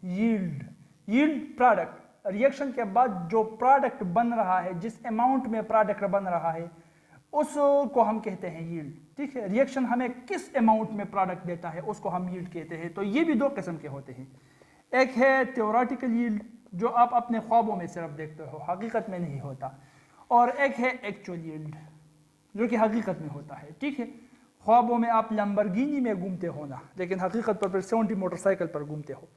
Yield, yield product, reaction के बाद जो प्रोडक्ट बन रहा है, जिस अमाउंट में प्रोडक्ट बन रहा है उसको हम कहते हैं यील्ड। ठीक है, रिएक्शन हमें किस अमाउंट में प्रोडक्ट देता है उसको हम यील्ड कहते हैं। तो ये भी दो किस्म के होते हैं, एक है थ्योरेटिकल यील्ड जो आप अपने ख्वाबों में सिर्फ देखते हो, हकीकत में नहीं होता, और एक है एक्चुअल यील्ड जो कि हकीकत में होता है। ठीक है, ख्वाबों में आप लैम्बोर्गिनी में घूमते हो ना, लेकिन हकीकत पर 70 मोटरसाइकिल पर घूमते हो।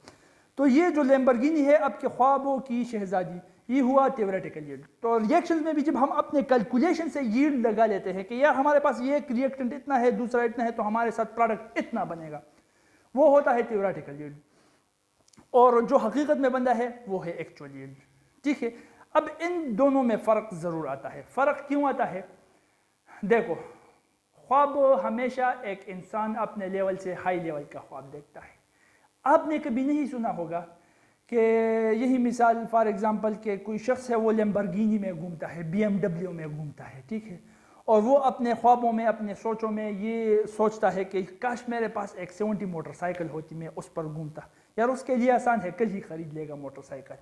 तो ये जो लैम्बोर्गिनी है आपके ख्वाबों की शहजादी, ये हुआ थ्योरेटिकल यील्ड। तो रिएक्शन में भी जब हम अपने कैलकुलेशन से यील्ड लगा लेते हैं कि यार हमारे पास ये एक रिएक्टेंट इतना है, दूसरा इतना है, तो हमारे साथ प्रोडक्ट इतना बनेगा, वो होता है थ्योरेटिकल यील्ड। और जो हकीकत में बंदा है वो है एक्चुअल यील्ड। ठीक है, अब इन दोनों में फ़र्क ज़रूर आता है। फ़र्क क्यों आता है? देखो, ख्वाब हमेशा एक इंसान अपने लेवल से हाई लेवल का ख्वाब देखता है। आपने कभी नहीं सुना होगा कि यही मिसाल फॉर एग्जांपल के कोई शख्स है वो लैम्बोर्गिनी में घूमता है, BMW में घूमता है, ठीक है, और वो अपने ख्वाबों में, अपने सोचों में ये सोचता है कि काश मेरे पास एक 70 मोटरसाइकिल होती, मैं उस पर घूमता। यार उसके लिए आसान है, कल ही खरीद लेगा मोटरसाइकिल,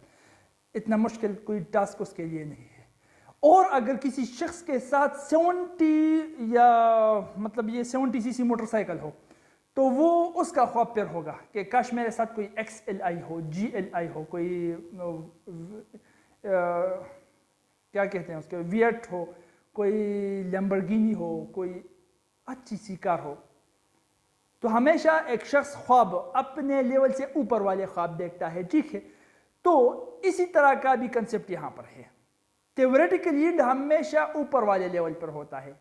इतना मुश्किल कोई टास्क उसके लिए नहीं है। और अगर किसी शख्स के साथ 70 या मतलब ये 70 सीसी मोटरसाइकिल हो तो वो उसका ख्वाब फिर होगा कि काश मेरे साथ कोई XLI हो, GLI हो, कोई क्या कहते हैं उसके, वियट हो, कोई लैम्बोर्गिनी हो, कोई अच्छी सी कार हो। तो हमेशा एक शख्स ख्वाब अपने लेवल से ऊपर वाले ख्वाब देखता है। ठीक है, तो इसी तरह का भी कंसेप्ट यहाँ पर है। थ्योरेटिकल यील्ड हमेशा ऊपर वाले लेवल पर होता है,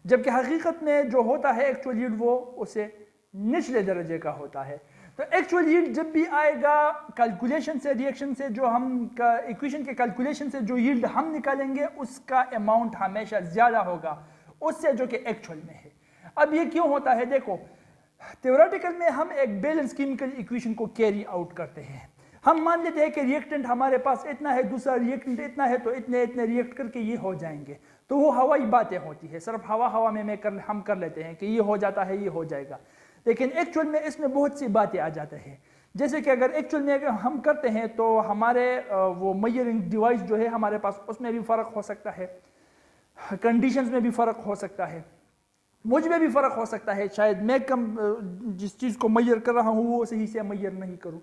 जबकि हकीकत में जो होता है एक्चुअल यील्ड वो उसे निचले दर्जे का होता है। तो एक्चुअल यील्ड जब भी आएगा कैलकुलेशन से, रिएक्शन से, जो हम इक्वेशन के कैलकुलेशन से जो यील्ड हम निकालेंगे उसका अमाउंट हमेशा ज़्यादा होगा उससे जो कि एक्चुअल में है। अब ये क्यों होता है? देखो, थ्योरेटिकल में हम एक बैलेंस केमिकल इक्वेशन को कैरी आउट करते हैं। हम मान लेते हैं कि रिएक्टेंट हमारे पास इतना है, दूसरा रिएक्टेंट इतना है, तो इतने इतने रिएक्ट करके ये हो जाएंगे। तो वो हवाई बातें होती है, सिर्फ हवा हवा में हम कर लेते हैं कि ये हो जाता है, ये हो जाएगा। लेकिन एक्चुअल में इसमें बहुत सी बातें आ जाते हैं। जैसे कि अगर एक्चुअल में अगर हम करते हैं तो हमारे वो मेजरिंग डिवाइस जो है हमारे पास, उसमें भी फ़र्क हो सकता है, कंडीशंस में भी फ़र्क हो सकता है, मुझ में भी फ़र्क हो सकता है। शायद मैं जिस चीज़ को मेजर कर रहा हूँ वो सही से मेजर नहीं करूँ,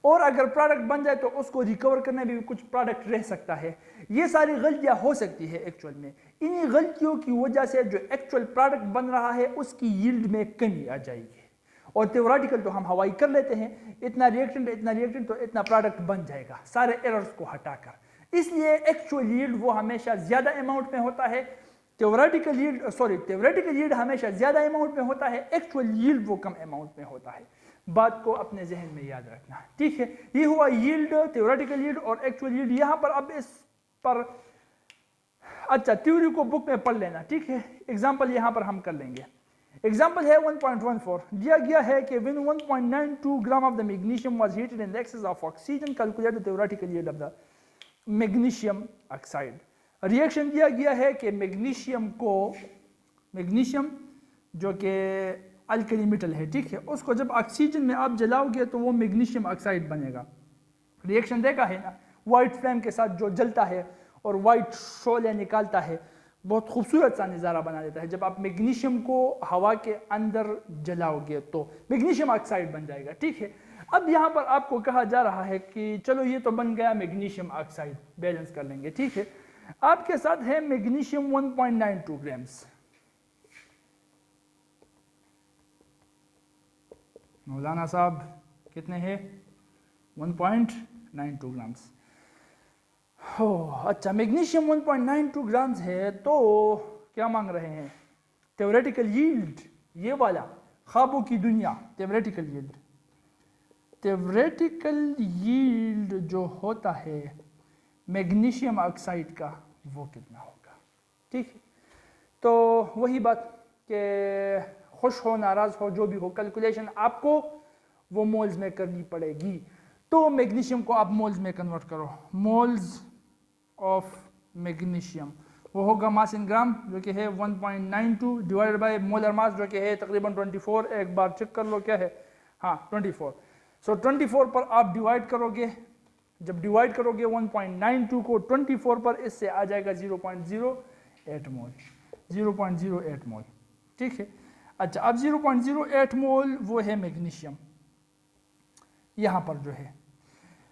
और अगर प्रोडक्ट बन जाए तो उसको रिकवर करने में भी कुछ प्रोडक्ट रह सकता है। ये सारी गलतियाँ हो सकती है एक्चुअल में। इन्हीं गलतियों की वजह से जो एक्चुअल प्रोडक्ट बन रहा है उसकी यील्ड में कमी आ जाएगी। और थ्योरेटिकल तो हम हवाई कर लेते हैं, इतना रिएक्टेंट तो इतना प्रोडक्ट बन जाएगा, सारे एरर्स को हटाकर। इसलिए एक्चुअल यील्ड वो हमेशा ज़्यादा अमाउंट में होता है, थ्योरेटिकल यील्ड हमेशा ज़्यादा अमाउंट में होता है, एक्चुअल यील्ड वो कम अमाउंट में होता है। बात को अपने जहन में याद रखना। ठीक है, ये हुआ यील्ड, थ्योरेटिकल यील्ड और एक्चुअल यील्ड। यहाँ पर अब इस पर अच्छा थ्योरी को बुक में पढ़ लेना। ठीक है, एग्जाम्पल यहाँ पर हम कर लेंगे। एग्जाम्पल है 1.14, दिया गया है कि when 1.92 gram of the magnesium was heated in the excess of oxygen, calculate the theoretical yield of the magnesium oxide. Reaction दिया गया है कि मैग्नीशियम जो कि अल्कली मेटल है, ठीक है, उसको जब ऑक्सीजन में आप जलाओगे तो वो मैग्नीशियम ऑक्साइड बनेगा। रिएक्शन देखा है ना, वाइट फ्लेम के साथ जो जलता है और वाइट शोले निकालता है, बहुत खूबसूरत सा नज़ारा बना देता है। जब आप मैग्नीशियम को हवा के अंदर जलाओगे तो मैग्नीशियम ऑक्साइड बन जाएगा। ठीक है, अब यहाँ पर आपको कहा जा रहा है कि चलो ये तो बन गया मैग्नीशियम ऑक्साइड, बैलेंस कर लेंगे। ठीक है, आपके साथ है मैग्नीशियम 1.92 ग्राम्स। मौलाना साहब कितने हैं? 1.92 ग्राम्स। हो अच्छा, मैग्नीशियम 1.92 ग्राम्स है, तो क्या मांग रहे हैं? थ्योरेटिकल यील्ड, ये वाला ख्वाबों की दुनिया। थ्योरेटिकल यील्ड जो होता है मैग्नीशियम ऑक्साइड का वो कितना होगा? ठीक है, तो वही बात कि खुश हो नाराज हो जो भी हो, कैलकुलेशन आपको वो मोल्स में करनी पड़ेगी। तो मैग्नीशियम को आप मोल्स में कन्वर्ट करो, मोल्स ऑफ मैग्नीशियम वो होगा मास इन ग्राम जो कि है 1.92 डिवाइडेड बाय मोलर मास जो कि है तकरीबन 24। एक बार चेक कर लो क्या है, हाँ 24। सो 24 पर आप डिवाइड करोगे, जब डिवाइड करोगे 1.92 को 24 पर, इससे आ जाएगा 0.08 मोल, 0.08 मोल। ठीक है। अच्छा, अब 0.08 मोल वो है मैग्नीशियम। यहाँ पर जो है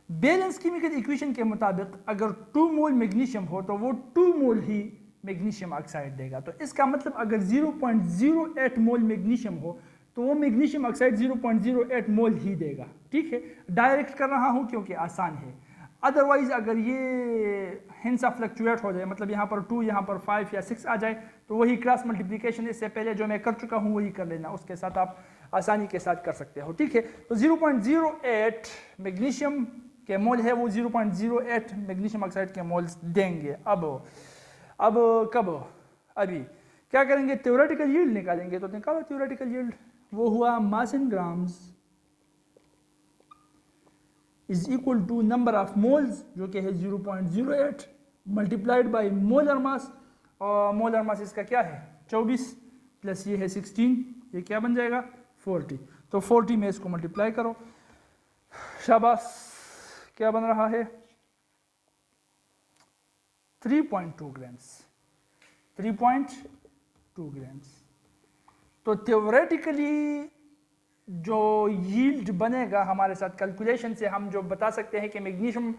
बैलेंस केमिकल इक्वेशन के मुताबिक अगर 2 मोल मैग्नीशियम हो तो वो 2 मोल ही मैग्नीशियम ऑक्साइड देगा। तो इसका मतलब अगर 0.08 मोल मैग्नीशियम हो तो वो मैग्नीशियम ऑक्साइड 0.08 मोल ही देगा। ठीक है, डायरेक्ट कर रहा हूँ क्योंकि आसान है। अदरवाइज अगर ये हिंसा फ्लक्चुएट हो जाए, मतलब यहाँ पर 2 यहाँ पर 5 या 6 आ जाए, तो वही क्रॉस मल्टीप्लिकेशन इससे पहले जो मैं कर चुका हूँ वही कर लेना, उसके साथ आप आसानी के साथ कर सकते हो। ठीक है, तो 0.08 मैग्नीशियम के मोल है, वो 0.08 मैग्नीशियम ऑक्साइड के मोल्स देंगे। अब कब, अभी क्या करेंगे, थ्योरेटिकल यील्ड निकालेंगे। तो निकालो थ्योरेटिकल यील्ड, वो हुआ mass in grams is equal to number of moles जो कि है 0.08 मल्टीप्लाइड बाय मोलर मास, और मोलर मास इसका क्या है 24 प्लस ये है 16, ये क्या बन जाएगा 40। तो 40 में इसको मल्टीप्लाई करो, शाबाश, क्या बन रहा है 3.2 ग्राम्स, 3.2 ग्राम्स। तो थ्योरेटिकली जो यील्ड बनेगा हमारे साथ कैलकुलेशन से हम जो बता सकते हैं कि मैग्नीशियम,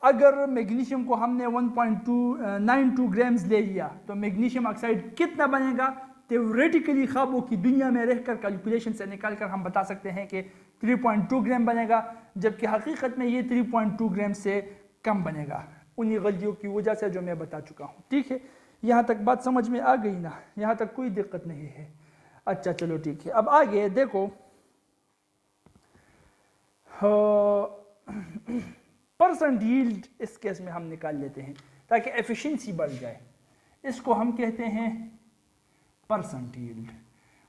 अगर मैग्नीशियम को हमने 1.92 ग्राम्स ले लिया तो मैग्नीशियम ऑक्साइड कितना बनेगा, थ्योरेटिकली ख्वाबों की दुनिया में रहकर कैलकुलेशन से निकाल कर हम बता सकते हैं कि 3.2 ग्राम बनेगा, जबकि हकीकत में ये 3.2 ग्राम से कम बनेगा, उन्हीं गलतियों की वजह से जो मैं बता चुका हूँ। ठीक है, यहाँ तक बात समझ में आ गई ना, यहाँ तक कोई दिक्कत नहीं है। अच्छा चलो ठीक है, अब आगे देखो, परसेंट यील्ड इस केस में हम निकाल लेते हैं ताकि एफिशिएंसी बढ़ जाए। इसको हम कहते हैं परसेंट यील्ड।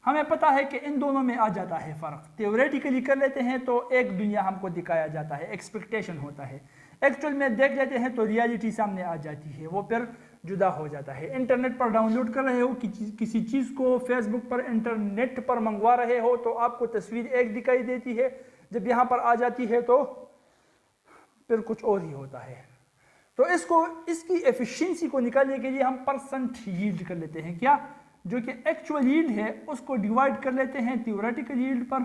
हमें पता है कि इन दोनों में आ जाता है फ़र्क। थ्योरेटिकली कर लेते हैं तो एक दुनिया हमको दिखाया जाता है, एक्सपेक्टेशन होता है, एक्चुअल में देख लेते हैं तो रियलिटी सामने आ जाती है, वो फिर जुदा हो जाता है। इंटरनेट पर डाउनलोड कर रहे हो किसी चीज़ को, फेसबुक पर इंटरनेट पर मंगवा रहे हो तो आपको तस्वीर एक दिखाई देती है, जब यहाँ पर आ जाती है तो फिर कुछ और ही होता है। तो इसकी एफिशिएंसी को निकालने के लिए हम परसेंट यील्ड कर लेते हैं, क्या, जो कि एक्चुअल यील्ड है उसको डिवाइड कर लेते हैं थ्योरेटिकल यील्ड पर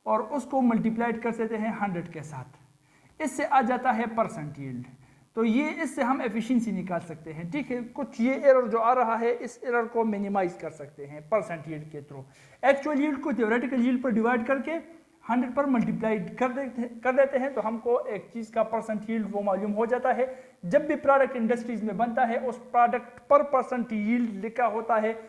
और उसको मल्टीप्लाइड कर देते हैं 100 के साथ, इससे आ जाता है परसेंट यील्ड। तो ये इससे हम एफिशिएंसी निकाल सकते हैं। ठीक है, कुछ ये एरर जो आ रहा है इस एरर को मिनिमाइज कर सकते हैं परसेंट यील्ड के थ्रू। एक्चुअल यील्ड को थ्योरेटिकल यील्ड पर डिवाइड करके 100 पर मल्टीप्लाइड कर देते हैं तो हमको एक चीज़ का परसेंट यील्ड वो मालूम हो जाता है। जब भी प्रोडक्ट इंडस्ट्रीज में बनता है उस प्रोडक्ट पर परसेंट यील्ड लिखा होता है,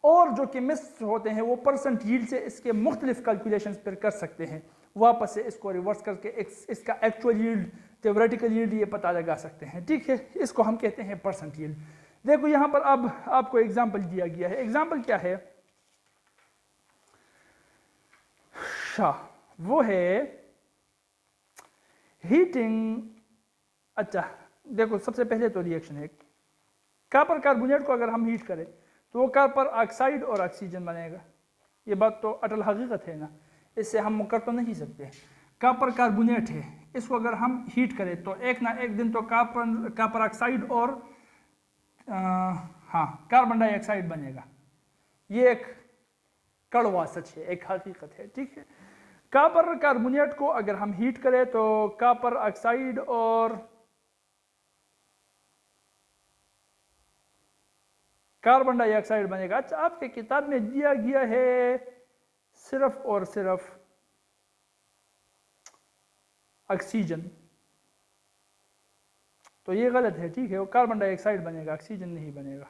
और जो केमिस्ट होते हैं वो परसेंट यील्ड से इसके मुख्तलिफ कैलकुलेशंस पर कर सकते हैं, वापस से इसको रिवर्स करके इसका एक्चुअल यील्ड, थ्योरेटिकल यील्ड ये पता लगा सकते हैं। ठीक है, इसको हम कहते हैं परसेंट यील्ड। देखो यहाँ पर अब आपको एग्जाम्पल दिया गया है। एग्जाम्पल क्या है, वो है हीटिंग। अच्छा देखो, सबसे पहले तो रिएक्शन है, कॉपर कार्बोनेट को अगर हम हीट करें तो वो कॉपर ऑक्साइड और ऑक्सीजन बनेगा। ये बात तो अटल हकीकत है ना, इससे हम मुकर तो नहीं सकते। कॉपर कार्बोनेट है, इसको अगर हम हीट करें तो एक ना एक दिन तो कॉपर ऑक्साइड और कार्बन डाइऑक्साइड बनेगा। ये एक कड़वा सच है, एक हकीकत है। ठीक है, कॉपर कार्बोनेट को अगर हम हीट करें तो कॉपर ऑक्साइड और कार्बन डाइऑक्साइड बनेगा। अच्छा, आपके किताब में दिया गया है सिर्फ और सिर्फ ऑक्सीजन, तो ये गलत है। ठीक है, वो कार्बन डाइऑक्साइड बनेगा, ऑक्सीजन नहीं बनेगा।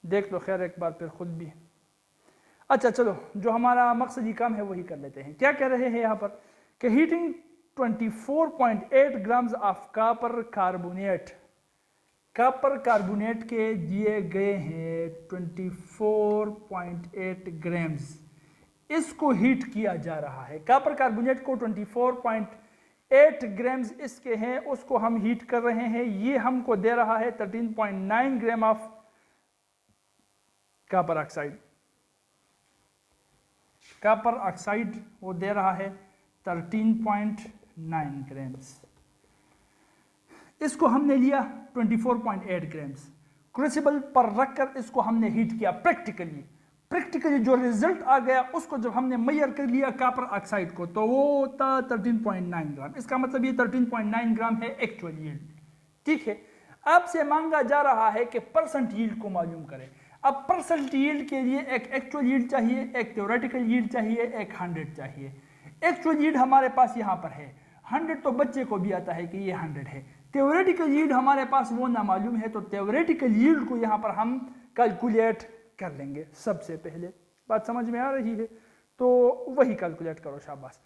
देख लो खैर एक बार फिर खुद भी। अच्छा चलो, जो हमारा मकसदी काम है वही कर लेते हैं। क्या कह रहे हैं यहाँ पर कि heating 24.8 grams of copper carbonate, copper carbonate के दिए गए हैं 24.8 ग्राम्स, इसको हीट किया जा रहा है। कॉपर कार्बोनेट को 24.8 ग्राम्स इसके हैं, उसको हम हीट कर रहे हैं। ये हमको दे रहा है 13.9 gram of copper oxide. Copper oxide वो दे रहा है 13.9 ग्राम्स। इसको हमने लिया 24.8 ग्राम्स। क्रूसिबल पर रखकर इसको हमने हीट किया प्रैक्टिकली जो रिजल्ट आ गया उसको जब हमने मेजर कर लिया कॉपर ऑक्साइड को तो वो था 13.9 ग्राम। इसका मतलब ये 13.9 ग्राम है एक्चुअल यील्ड। ठीक है, आपसे मांगा जा रहा है कि परसेंट यील्ड को मालूम करें। अब परसेंट यील्ड के लिए एक एक्चुअल यील्ड चाहिए, एक थ्योरेटिकल यील्ड चाहिए, एक 100 चाहिए। एक्चुअल यील्ड हमारे पास यहाँ पर है 100, तो बच्चे को भी आता है कि ये 100 है। थ्योरेटिकल यील्ड हमारे पास वो ना मालूम है, तो थ्योरेटिकल यील्ड को यहाँ पर हम कैलकुलेट कर लेंगे। सबसे पहले बात समझ में आ रही है तो वही कैलकुलेट करो, शाबाश।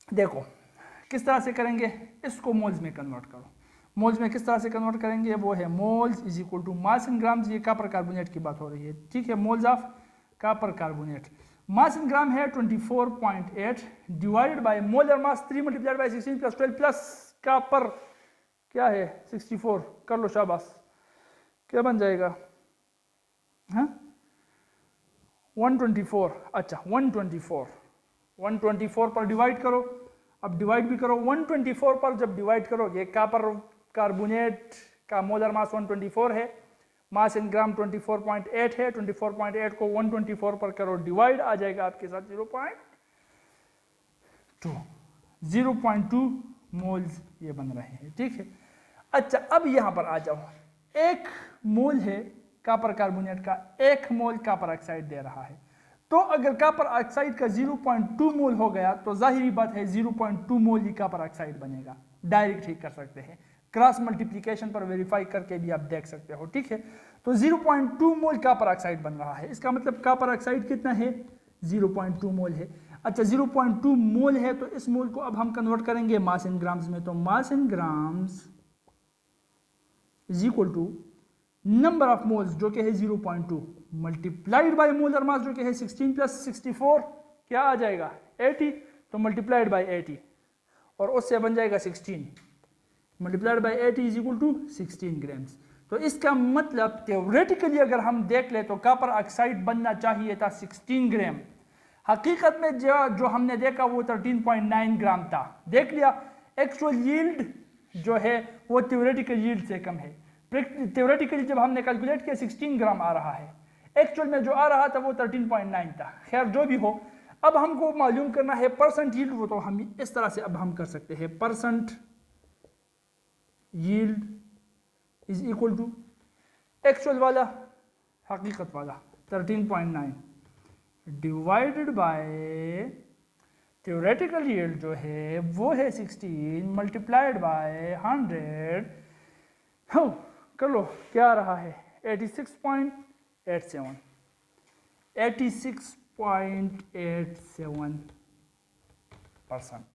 देखो किस तरह से करेंगे, इसको मोल्स में कन्वर्ट करो। मोल्स में किस तरह से कन्वर्ट करेंगे, वो है moles is equal to mass in grams. ये कॉपर कार्बोनेट की बात हो रही है, ठीक है। Moles of copper carbonate, mass in gram है 24.8 divided by molar mass 3 multiplied by 16 plus 12 plus copper क्या है 64, कर लो शाबाश। क्या बन जाएगा, हाँ 124। अच्छा 124 पर डिवाइड करो। अब डिवाइड भी करो 124 पर। जब डिवाइड करोगे, कॉपर कार्बोनेट का मोलर मास 124 है, मास इन ग्राम 24.8 है। 24.8 को 124 पर करो डिवाइड, आ जाएगा आपके साथ 0.2 मोल्स ये बन रहे हैं, ठीक है। अच्छा अब यहां पर आ जाओ, 1 मोल है कॉपर कार्बोनेट का, 1 मोल कॉपर ऑक्साइड दे रहा है। तो अगर कॉपर ऑक्साइड का 0.2 मोल हो गया तो जाहिर बात है 0.2 मोल ही कॉपर ऑक्साइड बनेगा। डायरेक्ट ही कर सकते हैं, क्रॉस मल्टीप्लिकेशन पर वेरीफाई करके भी आप देख सकते हो, ठीक है। तो 0.2 मोल कॉपर ऑक्साइड बन रहा है। इसका मतलब कॉपर ऑक्साइड कितना है, 0.2 मोल है। अच्छा 0.2 मोल है तो इस मोल को अब हम कन्वर्ट करेंगे मास इन ग्राम्स में। तो mass in grams is equal to number of moles जो कि है 0.2 मल्टीप्लाइड बाय मोलर मास जो कि है 16 प्लस 64 क्या आ जाएगा 80, तो मल्टीप्लाइड बाय 80 और उससे बन जाएगा 16 multiplied by 80 is equal to 16 grams. तो इसका मतलब थ्योरेटिकली अगर हम देख ले तो कॉपर ऑक्साइड बनना चाहिए था 16 ग्राम। हकीकत में जो हमने देखा वो 13.9 ग्राम था। देख लिया, एक्चुअल यील्ड जो है वो थ्योरेटिकल यील्ड से कम है। थ्योरेटिकली जब हमने कैलकुलेट किया 16 ग्राम आ रहा है, एक्चुअल में जो आ रहा था वो 13.9 था। खैर जो भी हो, अब हमको मालूम करना है परसेंट यील्ड। वो तो हम इस तरह से अब हम कर सकते हैं, percent yield is equal to actual वाला हकीकत वाला 13.9 डिवाइडेड बाय थ्योरेटिकल यील्ड जो है वो है 16 मल्टीप्लाइड बाय 100। हो कर लो, क्या आ रहा है 86.87%।